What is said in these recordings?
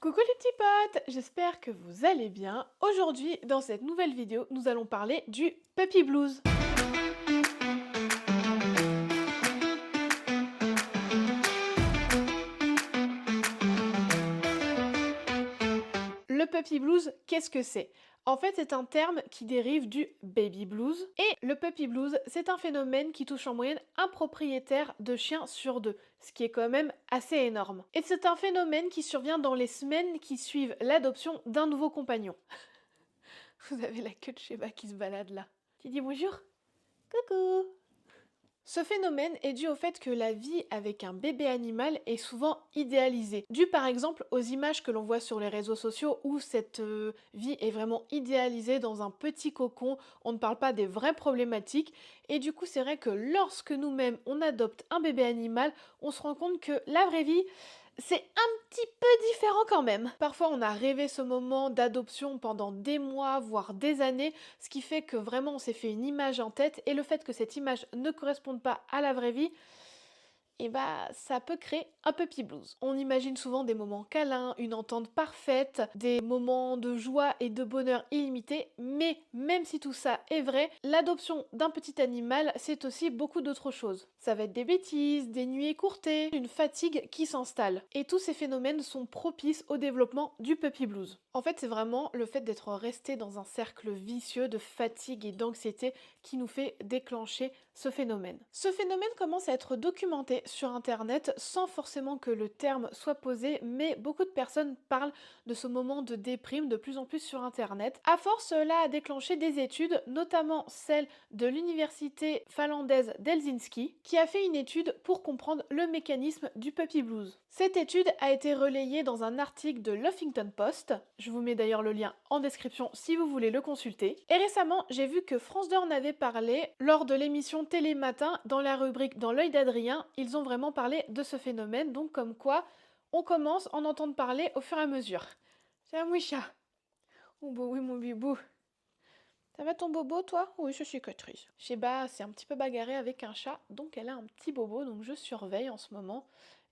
Coucou les petits potes, j'espère que vous allez bien. Aujourd'hui, dans cette nouvelle vidéo, nous allons parler du puppy blues. Le puppy blues, qu'est-ce que c'est? En fait, c'est un terme qui dérive du baby blues. Et le puppy blues, c'est un phénomène qui touche en moyenne un propriétaire de chien sur deux, ce qui est quand même assez énorme. Et c'est un phénomène qui survient dans les semaines qui suivent l'adoption d'un nouveau compagnon. Vous avez la queue de Sheba qui se balade là. Qui dit bonjour? Coucou! Ce phénomène est dû au fait que la vie avec un bébé animal est souvent idéalisée, dû par exemple aux images que l'on voit sur les réseaux sociaux où cette vie est vraiment idéalisée dans un petit cocon, on ne parle pas des vraies problématiques, et du coup c'est vrai que lorsque nous-mêmes on adopte un bébé animal, on se rend compte que la vraie vie, c'est un petit peu différent quand même. Parfois on a rêvé ce moment d'adoption pendant des mois, voire des années, ce qui fait que vraiment on s'est fait une image en tête, et le fait que cette image ne corresponde pas à la vraie vie, et bah ça peut créer un puppy blues. On imagine souvent des moments câlins, une entente parfaite, des moments de joie et de bonheur illimité, mais même si tout ça est vrai, l'adoption d'un petit animal, c'est aussi beaucoup d'autres choses. Ça va être des bêtises, des nuits écourtées, une fatigue qui s'installe. Et tous ces phénomènes sont propices au développement du puppy blues. En fait, c'est vraiment le fait d'être resté dans un cercle vicieux de fatigue et d'anxiété qui nous fait déclencher ce phénomène. Ce phénomène commence à être documenté sur internet sans forcément que le terme soit posé, mais beaucoup de personnes parlent de ce moment de déprime de plus en plus sur internet. À force, cela a déclenché des études, notamment celle de l'université finlandaise d'Helsinki, qui a fait une étude pour comprendre le mécanisme du puppy blues. Cette étude a été relayée dans un article de l'Huffington Post. Je vous mets d'ailleurs le lien en description si vous voulez le consulter. Et récemment, j'ai vu que France 2 en avait parlé lors de l'émission Télé Matin dans la rubrique Dans l'œil d'Adrien. Ils ont vraiment parlé de ce phénomène, donc comme quoi on commence à en entendre parler au fur et à mesure. C'est un moucha. Oh bah oui mon bibou. Ça va ton bobo toi? Oui, je cicatrice. Sheba s'est un petit peu bagarrée avec un chat, donc elle a un petit bobo, donc je surveille en ce moment.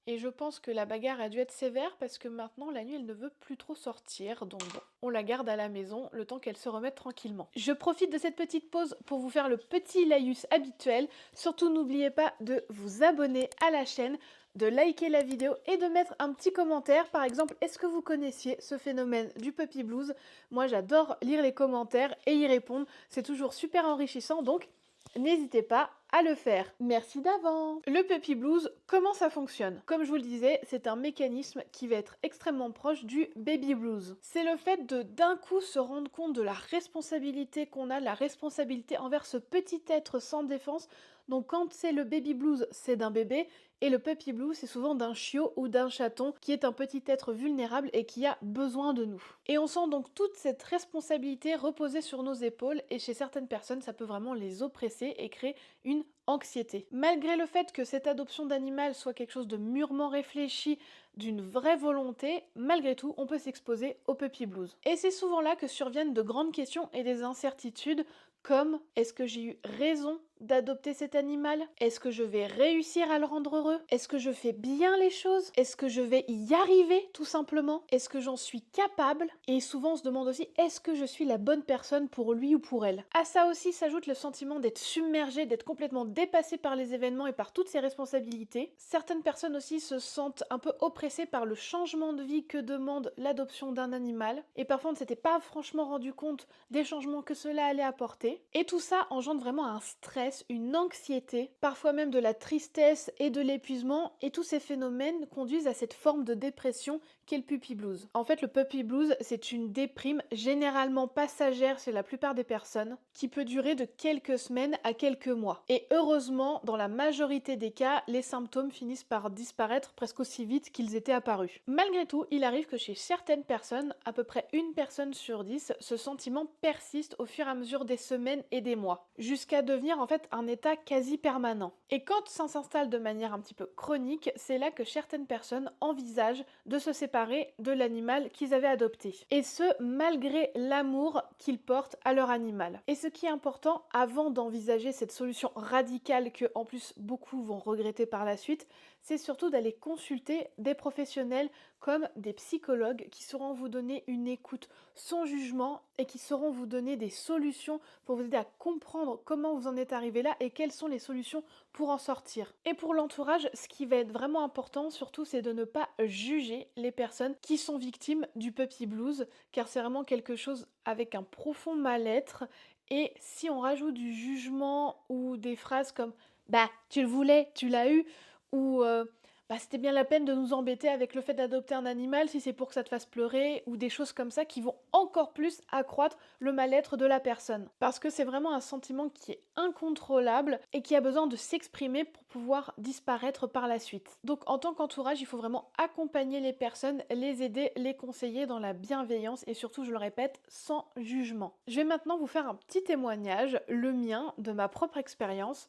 Et je pense que la bagarre a dû être sévère parce que maintenant la nuit elle ne veut plus trop sortir, donc bon, on la garde à la maison le temps qu'elle se remette tranquillement. Je profite de cette petite pause pour vous faire le petit laïus habituel. Surtout n'oubliez pas de vous abonner à la chaîne, de liker la vidéo et de mettre un petit commentaire. Par exemple, est-ce que vous connaissiez ce phénomène du puppy blues? Moi j'adore lire les commentaires et y répondre, c'est toujours super enrichissant, donc n'hésitez pas à le faire. Merci d'avance. Le puppy blues, comment ça fonctionne? Comme je vous le disais, c'est un mécanisme qui va être extrêmement proche du baby blues. C'est le fait de d'un coup se rendre compte de la responsabilité qu'on a, la responsabilité envers ce petit être sans défense. Donc quand c'est le baby blues, c'est d'un bébé, et le puppy blues, c'est souvent d'un chiot ou d'un chaton qui est un petit être vulnérable et qui a besoin de nous. Et on sent donc toute cette responsabilité reposer sur nos épaules, et chez certaines personnes, ça peut vraiment les oppresser et créer une anxiété. Malgré le fait que cette adoption d'animal soit quelque chose de mûrement réfléchi, d'une vraie volonté, malgré tout, on peut s'exposer au puppy blues. Et c'est souvent là que surviennent de grandes questions et des incertitudes comme est-ce que j'ai eu raison d'adopter cet animal? Est-ce que je vais réussir à le rendre heureux? Est-ce que je fais bien les choses? Est-ce que je vais y arriver tout simplement? Est-ce que j'en suis capable? Et souvent on se demande aussi est-ce que je suis la bonne personne pour lui ou pour elle? À ça aussi s'ajoute le sentiment d'être submergé, d'être complètement dépassé par les événements et par toutes ces responsabilités. Certaines personnes aussi se sentent un peu oppressées par le changement de vie que demande l'adoption d'un animal, et parfois on ne s'était pas franchement rendu compte des changements que cela allait apporter. Et tout ça engendre vraiment un stress, une anxiété, parfois même de la tristesse et de l'épuisement, et tous ces phénomènes conduisent à cette forme de dépression qu'est le puppy blues. En fait, le puppy blues, c'est une déprime généralement passagère chez la plupart des personnes, qui peut durer de quelques semaines à quelques mois. Et heureusement, dans la majorité des cas, les symptômes finissent par disparaître presque aussi vite qu'ils étaient apparus. Malgré tout, il arrive que chez certaines personnes, à peu près une personne sur 10, ce sentiment persiste au fur et à mesure des semaines et des mois, jusqu'à devenir en fait un état quasi permanent. Et quand ça s'installe de manière un petit peu chronique, c'est là que certaines personnes envisagent de se séparer de l'animal qu'ils avaient adopté. Et ce, malgré l'amour qu'ils portent à leur animal. Et ce qui est important, avant d'envisager cette solution radicale que en plus beaucoup vont regretter par la suite, c'est surtout d'aller consulter des professionnels comme des psychologues qui sauront vous donner une écoute sans jugement et qui sauront vous donner des solutions pour vous aider à comprendre comment vous en êtes arrivé là et quelles sont les solutions pour en sortir. Et pour l'entourage, ce qui va être vraiment important surtout, c'est de ne pas juger les personnes qui sont victimes du puppy blues, car c'est vraiment quelque chose avec un profond mal-être. Et si on rajoute du jugement ou des phrases comme bah tu le voulais, tu l'as eu, ou bah c'était bien la peine de nous embêter avec le fait d'adopter un animal si c'est pour que ça te fasse pleurer, ou des choses comme ça qui vont encore plus accroître le mal-être de la personne. Parce que c'est vraiment un sentiment qui est incontrôlable et qui a besoin de s'exprimer pour pouvoir disparaître par la suite. Donc en tant qu'entourage, il faut vraiment accompagner les personnes, les aider, les conseiller dans la bienveillance et surtout, je le répète, sans jugement. Je vais maintenant vous faire un petit témoignage, le mien, de ma propre expérience.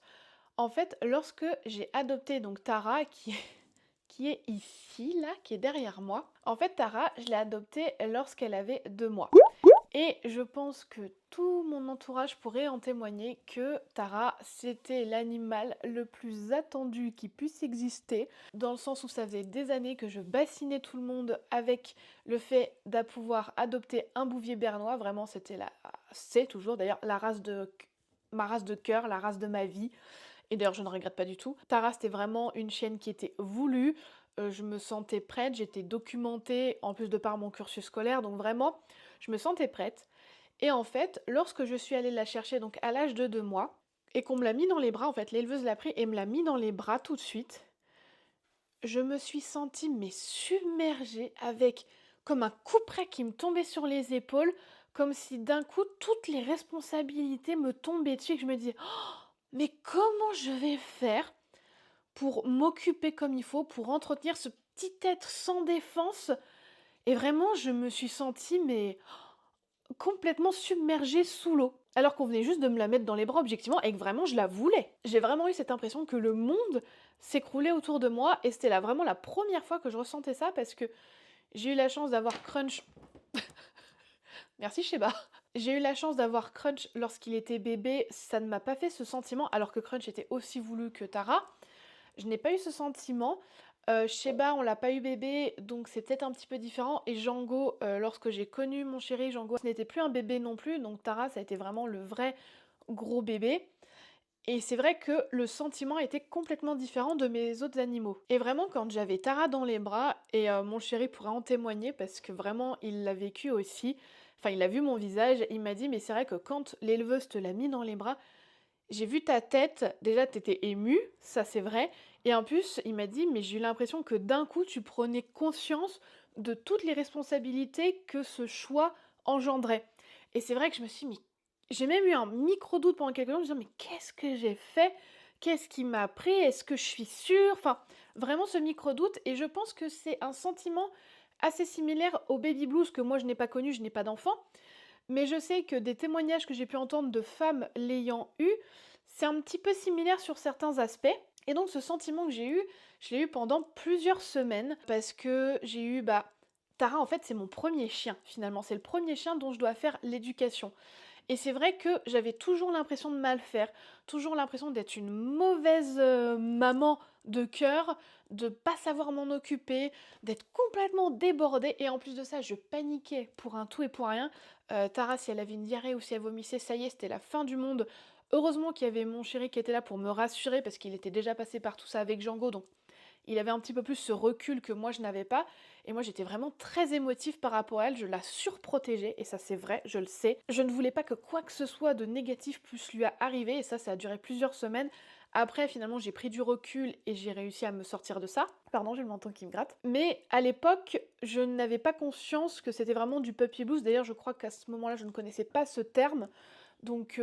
En fait, lorsque j'ai adopté donc Tara, qui est ici, là, qui est derrière moi. En fait, Tara, je l'ai adoptée lorsqu'elle avait 2 mois. Et je pense que tout mon entourage pourrait en témoigner que Tara, c'était l'animal le plus attendu qui puisse exister, dans le sens où ça faisait des années que je bassinais tout le monde avec le fait de pouvoir adopter un bouvier bernois. Vraiment, c'est toujours d'ailleurs ma race de cœur, la race de ma vie. Et d'ailleurs, je ne regrette pas du tout. Tara, c'était vraiment une chienne qui était voulue. Je me sentais prête, j'étais documentée en plus de par mon cursus scolaire, donc vraiment, je me sentais prête. Et en fait, lorsque je suis allée la chercher donc à l'âge de 2 mois, et qu'on me l'a mis dans les bras, en fait, l'éleveuse l'a pris et me l'a mis dans les bras tout de suite, je me suis sentie mais submergée avec comme un couperet qui me tombait sur les épaules, comme si d'un coup toutes les responsabilités me tombaient dessus et que je me dis mais comment je vais faire pour m'occuper comme il faut, pour entretenir ce petit être sans défense? Et vraiment, je me suis sentie mais complètement submergée sous l'eau. Alors qu'on venait juste de me la mettre dans les bras objectivement et que vraiment je la voulais. J'ai vraiment eu cette impression que le monde s'écroulait autour de moi et c'était là vraiment la première fois que je ressentais ça parce que j'ai eu la chance d'avoir Crunch. Merci Sheba. J'ai eu la chance d'avoir Crunch lorsqu'il était bébé, ça ne m'a pas fait ce sentiment alors que Crunch était aussi voulu que Tara. Je n'ai pas eu ce sentiment. Sheba, on l'a pas eu bébé, donc c'est peut-être un petit peu différent. Et Django, lorsque j'ai connu mon chéri Django, ce n'était plus un bébé non plus, donc Tara, ça a été vraiment le vrai gros bébé. Et c'est vrai que le sentiment était complètement différent de mes autres animaux. Et vraiment, quand j'avais Tara dans les bras, et mon chéri pourra en témoigner parce que vraiment, il l'a vécu aussi. Enfin, il a vu mon visage, il m'a dit, mais c'est vrai que quand l'éleveuse te l'a mis dans les bras, j'ai vu ta tête, déjà t'étais émue, ça c'est vrai, et en plus il m'a dit mais j'ai eu l'impression que d'un coup tu prenais conscience de toutes les responsabilités que ce choix engendrait. Et c'est vrai que je me suis dit, mais j'ai même eu un micro-doute pendant quelques temps, en me disant mais qu'est-ce que j'ai fait? Qu'est-ce qui m'a pris? Est-ce que je suis sûre? Enfin, vraiment ce micro-doute, et je pense que c'est un sentiment assez similaire au baby blues que moi je n'ai pas connu, je n'ai pas d'enfant, mais je sais que des témoignages que j'ai pu entendre de femmes l'ayant eu, c'est un petit peu similaire sur certains aspects. Et donc ce sentiment que j'ai eu, je l'ai eu pendant plusieurs semaines parce que j'ai eu Tara, en fait, c'est mon premier chien finalement, c'est le premier chien dont je dois faire l'éducation. Et c'est vrai que j'avais toujours l'impression de mal faire, toujours l'impression d'être une mauvaise maman de cœur, de pas savoir m'en occuper, d'être complètement débordée. Et en plus de ça, je paniquais pour un tout et pour rien. Tara, si elle avait une diarrhée ou si elle vomissait, ça y est, c'était la fin du monde. Heureusement qu'il y avait mon chéri qui était là pour me rassurer parce qu'il était déjà passé par tout ça avec Django, donc il avait un petit peu plus ce recul que moi je n'avais pas. Et moi j'étais vraiment très émotive par rapport à elle, je la surprotégeais, et ça c'est vrai, je le sais. Je ne voulais pas que quoi que ce soit de négatif puisse lui arriver, et ça a duré plusieurs semaines. Après finalement j'ai pris du recul et j'ai réussi à me sortir de ça. Pardon, j'ai le menton qui me gratte. Mais à l'époque, je n'avais pas conscience que c'était vraiment du puppy blues. D'ailleurs je crois qu'à ce moment-là je ne connaissais pas ce terme. Donc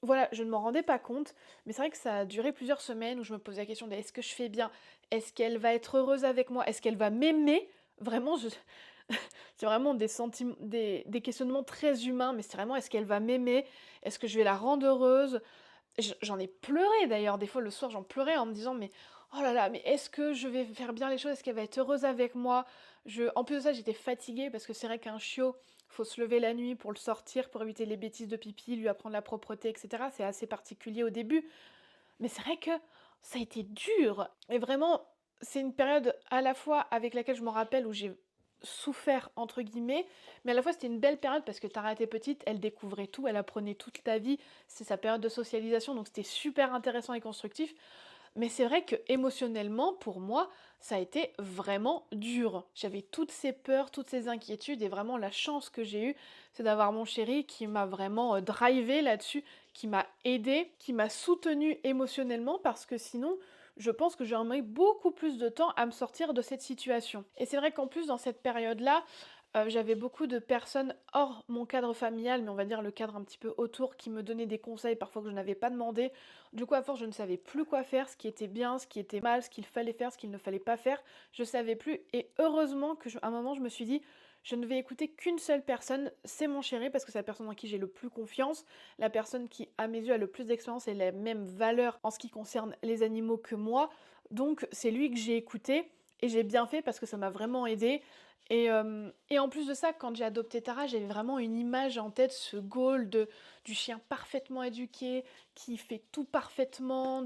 voilà, je ne m'en rendais pas compte, mais c'est vrai que ça a duré plusieurs semaines où je me posais la question de est-ce que je fais bien? Est-ce qu'elle va être heureuse avec moi? Est-ce qu'elle va m'aimer? Vraiment, c'est vraiment des questionnements très humains, mais c'est vraiment est-ce qu'elle va m'aimer? Est-ce que je vais la rendre heureuse? J'en ai pleuré d'ailleurs, des fois le soir j'en pleurais en me disant mais oh là là, mais est-ce que je vais faire bien les choses? Est-ce qu'elle va être heureuse avec moi? En plus de ça, j'étais fatiguée parce que c'est vrai qu'un chiot, faut se lever la nuit pour le sortir, pour éviter les bêtises de pipi, lui apprendre la propreté, etc. C'est assez particulier au début. Mais c'est vrai que ça a été dur et vraiment, c'est une période à la fois avec laquelle je me rappelle où j'ai «souffert» entre guillemets, mais à la fois c'était une belle période parce que Tara était petite, elle découvrait tout, elle apprenait toute la vie, c'est sa période de socialisation donc c'était super intéressant et constructif. Mais c'est vrai que émotionnellement, pour moi, ça a été vraiment dur. J'avais toutes ces peurs, toutes ces inquiétudes et vraiment la chance que j'ai eue, c'est d'avoir mon chéri qui m'a vraiment drivé là-dessus, qui m'a aidé, qui m'a soutenu émotionnellement parce que sinon, je pense que j'aurais mis beaucoup plus de temps à me sortir de cette situation. Et c'est vrai qu'en plus, dans cette période-là, j'avais beaucoup de personnes hors mon cadre familial, mais on va dire le cadre un petit peu autour, qui me donnaient des conseils parfois que je n'avais pas demandé. Du coup, à force, je ne savais plus quoi faire, ce qui était bien, ce qui était mal, ce qu'il fallait faire, ce qu'il ne fallait pas faire. Je savais plus. Et heureusement à un moment, je me suis dit, je ne vais écouter qu'une seule personne, c'est mon chéri, parce que c'est la personne en qui j'ai le plus confiance, la personne qui, à mes yeux, a le plus d'expérience et les mêmes valeurs en ce qui concerne les animaux que moi. Donc, c'est lui que j'ai écouté. Et j'ai bien fait parce que ça m'a vraiment aidé. Et en plus de ça, quand j'ai adopté Tara, j'avais vraiment une image en tête, ce goal du chien parfaitement éduqué, qui fait tout parfaitement,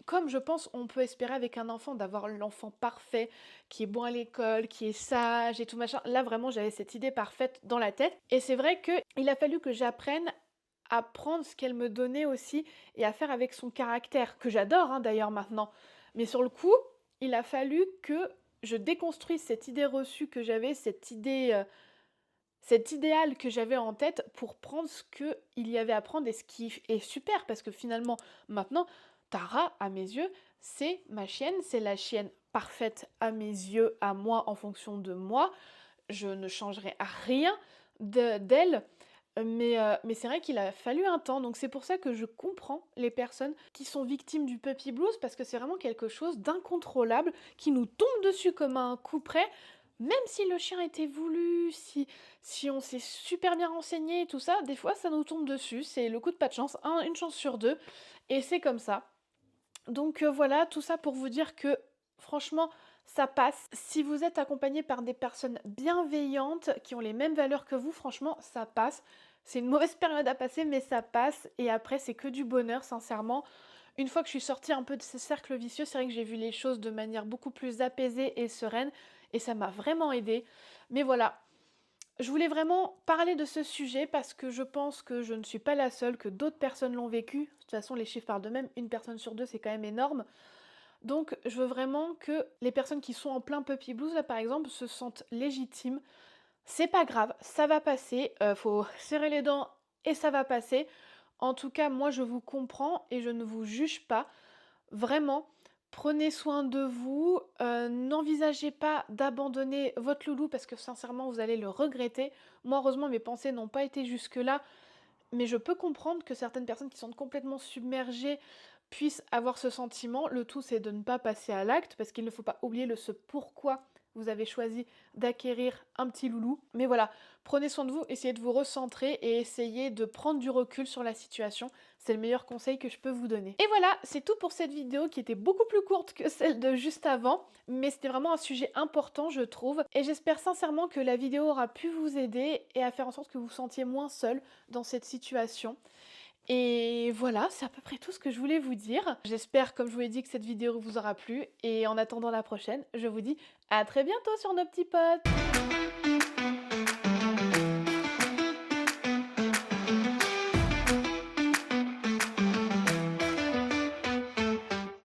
comme je pense on peut espérer avec un enfant, d'avoir l'enfant parfait, qui est bon à l'école, qui est sage et tout machin. Là, vraiment, j'avais cette idée parfaite dans la tête. Et c'est vrai qu'il a fallu que j'apprenne à prendre ce qu'elle me donnait aussi et à faire avec son caractère, que j'adore hein, d'ailleurs maintenant. Mais sur le coup, il a fallu que je déconstruise cette idée reçue que j'avais, cet idéal que j'avais en tête pour prendre ce qu'il y avait à prendre et ce qui est super parce que finalement, maintenant, Tara, à mes yeux, c'est ma chienne, c'est la chienne parfaite à mes yeux, à moi, en fonction de moi. Je ne changerai rien d'elle, mais c'est vrai qu'il a fallu un temps, donc c'est pour ça que je comprends les personnes qui sont victimes du puppy blues, parce que c'est vraiment quelque chose d'incontrôlable, qui nous tombe dessus comme un coup près, même si le chien était voulu, si on s'est super bien renseigné, tout ça, des fois ça nous tombe dessus, c'est le coup de pas de chance, une chance sur deux, et c'est comme ça. Donc voilà, tout ça pour vous dire que franchement, ça passe. Si vous êtes accompagné par des personnes bienveillantes qui ont les mêmes valeurs que vous, franchement, ça passe. C'est une mauvaise période à passer, mais ça passe. Et après, c'est que du bonheur, sincèrement. Une fois que je suis sortie un peu de ce cercle vicieux, c'est vrai que j'ai vu les choses de manière beaucoup plus apaisée et sereine. Et ça m'a vraiment aidée. Mais voilà, je voulais vraiment parler de ce sujet parce que je pense que je ne suis pas la seule, que d'autres personnes l'ont vécu. De toute façon, les chiffres parlent d'eux-mêmes. Une personne sur deux, c'est quand même énorme. Donc, je veux vraiment que les personnes qui sont en plein puppy blues, là par exemple, se sentent légitimes. C'est pas grave, ça va passer. Faut serrer les dents et ça va passer. En tout cas, moi, je vous comprends et je ne vous juge pas. Vraiment, prenez soin de vous. N'envisagez pas d'abandonner votre loulou parce que sincèrement, vous allez le regretter. Moi, heureusement, mes pensées n'ont pas été jusque-là. Mais je peux comprendre que certaines personnes qui sont complètement submergées puissent avoir ce sentiment. Le tout, c'est de ne pas passer à l'acte, parce qu'il ne faut pas oublier ce pourquoi vous avez choisi d'acquérir un petit loulou. Mais voilà, prenez soin de vous, essayez de vous recentrer et essayez de prendre du recul sur la situation. C'est le meilleur conseil que je peux vous donner. Et voilà, c'est tout pour cette vidéo qui était beaucoup plus courte que celle de juste avant, mais c'était vraiment un sujet important, je trouve. Et j'espère sincèrement que la vidéo aura pu vous aider et à faire en sorte que vous vous sentiez moins seul dans cette situation. Et voilà, c'est à peu près tout ce que je voulais vous dire. J'espère, comme je vous l'ai dit, que cette vidéo vous aura plu. Et en attendant la prochaine, je vous dis à très bientôt sur nos petits potes.